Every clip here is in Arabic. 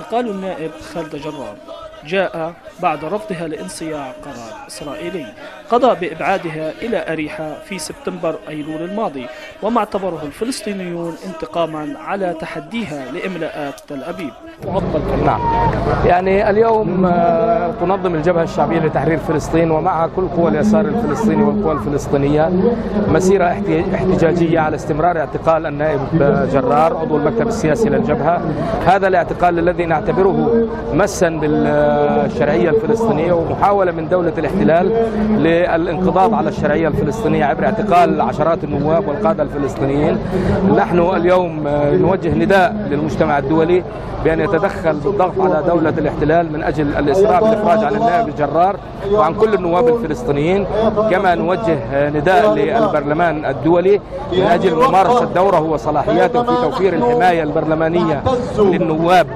اعتقال النائب خالد جرار جاء بعد رفضها لانصياع قرار إسرائيلي قضى بإبعادها إلى أريحة في سبتمبر أيلول الماضي، وما اعتبره الفلسطينيون انتقاما على تحديها لإملاءات تل أبيب. نعم، يعني اليوم تنظم الجبهة الشعبية لتحرير فلسطين ومعها كل قوى اليسار الفلسطيني والقوى الفلسطينية مسيرة احتجاجية على استمرار اعتقال النائب جرار عضو المكتب السياسي للجبهة. هذا الاعتقال الذي نعتبره مسا بالشرعية الفلسطينية ومحاولة من دولة الاحتلال للانقضاض على الشرعية الفلسطينية عبر اعتقال عشرات النواب والقادة الفلسطينيين. نحن اليوم نوجه نداء للمجتمع الدولي بأن يتدخل بالضغط على دولة الاحتلال من أجل الإسراع بالإفراج عن النائب جرار وعن كل النواب الفلسطينيين. كما نوجه نداء للبرلمان الدولي من أجل ممارسة دوره وصلاحياته في توفير الحماية البرلمانية للنواب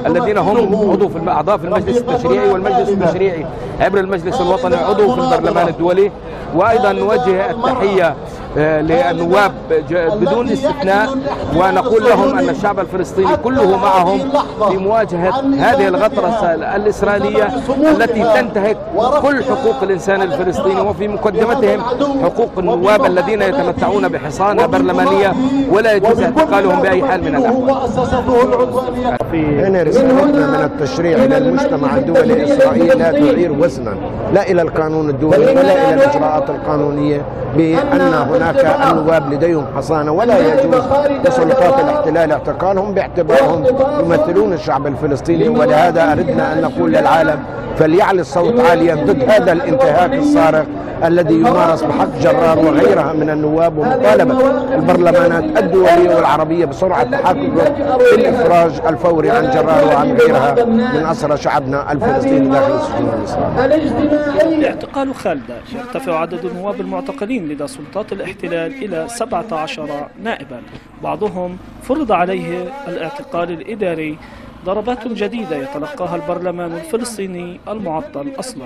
الذين هم أعضاء في المجلس التشريعي والمجلس التشريعي عبر المجلس الوطني عضو في البرلمان الدولي. وأيضا نوجه التحية للنواب بدون استثناء ونقول لهم أن الشعب الفلسطيني كله معهم في مواجهة هذه الغطرسة الإسرائيلية التي تنتهك كل حقوق الإنسان الفلسطيني وفي مقدمتهم حقوق النواب الذين يتمتعون بحصانة برلمانية ولا يجوز اعتقالهم بأي حال من الأحوال. هنا رسالتنا من التشريع إلى المجتمع الدولي: إسرائيل لا تعير وزنا لا إلى القانون الدولي ولا إلى الإجراءات القانونية بأن هناك النواب لديهم حصانة ولا يجوز لسلطات الاحتلال اعتقالهم باعتبارهم يمثلون الشعب الفلسطيني. ولهذا أردنا أن نقول للعالم فليعلي الصوت عاليا ضد هذا الانتهاك الصارخ الذي يمارس بحق جرار وغيرها من النواب، ومطالبة البرلمانات الدولية والعربية بسرعة التحقق في الإفراج الفوري عن جرار وعن غيرها من أسرى شعبنا الفلسطيني داخل السجون الإسرائيلية. باعتقال خالدة يرتفع عدد النواب المعتقلين لدى سلطات الاحتلال إلى 17 نائبا، بعضهم فرض عليه الاعتقال الإداري. ضربات جديدة يتلقاها البرلمان الفلسطيني المعطل أصلا.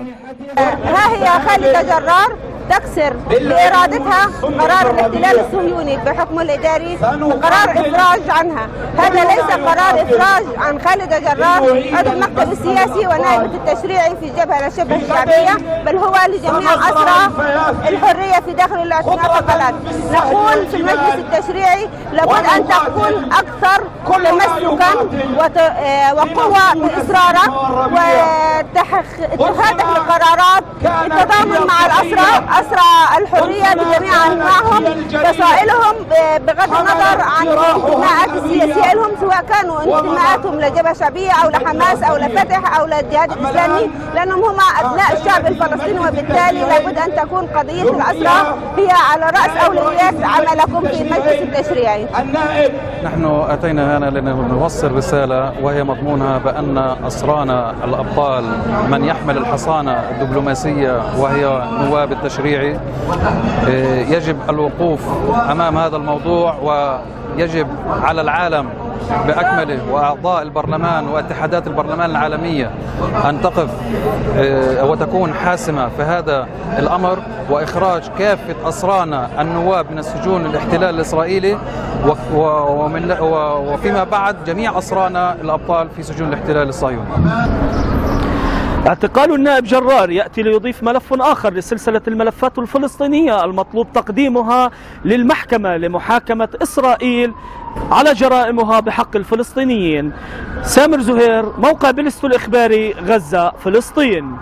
ها هي خالدة جرار تكسر بإرادتها قرار الاحتلال الصهيوني بحكمه الإداري قرار إفراج عنها. هذا ليس قرار إفراج عن خالدة جرار عضو المكتب السياسي ونائبة التشريعي في جبهة الشبه الشعبية، بل هو لجميع أسرى الحرية في داخل المعتقلات. نقول في المجلس التشريعي لابد أن تكون أكثر تمسكا وقوة بإصرارك واتخاذك القرارات التضامن مع أسرى الحرية بجميع أنواعهم فصائلهم بغض النظر عن الانتماءات السياسية لهم، سواء كانوا انتماءاتهم لجبهة شعبية أو لحماس أو لفتح أو للجهاد الإسلامي، لأنهم هم أبناء الشعب الفلسطيني، وبالتالي لابد أن تكون قضية الأسرى هي على رأس أولويات عملكم في المجلس التشريعي. نحن أتينا هنا لنوصل رسالة وهي مضمونها بأن أسرانا الأبطال من يحمل الحصانة الدبلوماسية وهي نواب التشريعي يجب الوقوف أمام هذا الموضوع، ويجب على العالم بأكمله وأعضاء البرلمان واتحادات البرلمان العالمية أن تقف وتكون حاسمة في هذا الأمر وإخراج كافة أسرانا النواب من السجون الاحتلال الإسرائيلي وفيما بعد جميع أسرانا الأبطال في سجون الاحتلال الصهيوني. اعتقال النائب جرار يأتي ليضيف ملف آخر لسلسلة الملفات الفلسطينية المطلوب تقديمها للمحكمة لمحاكمة إسرائيل على جرائمها بحق الفلسطينيين. سامر زهير، موقع بلستو الإخباري، غزة، فلسطين.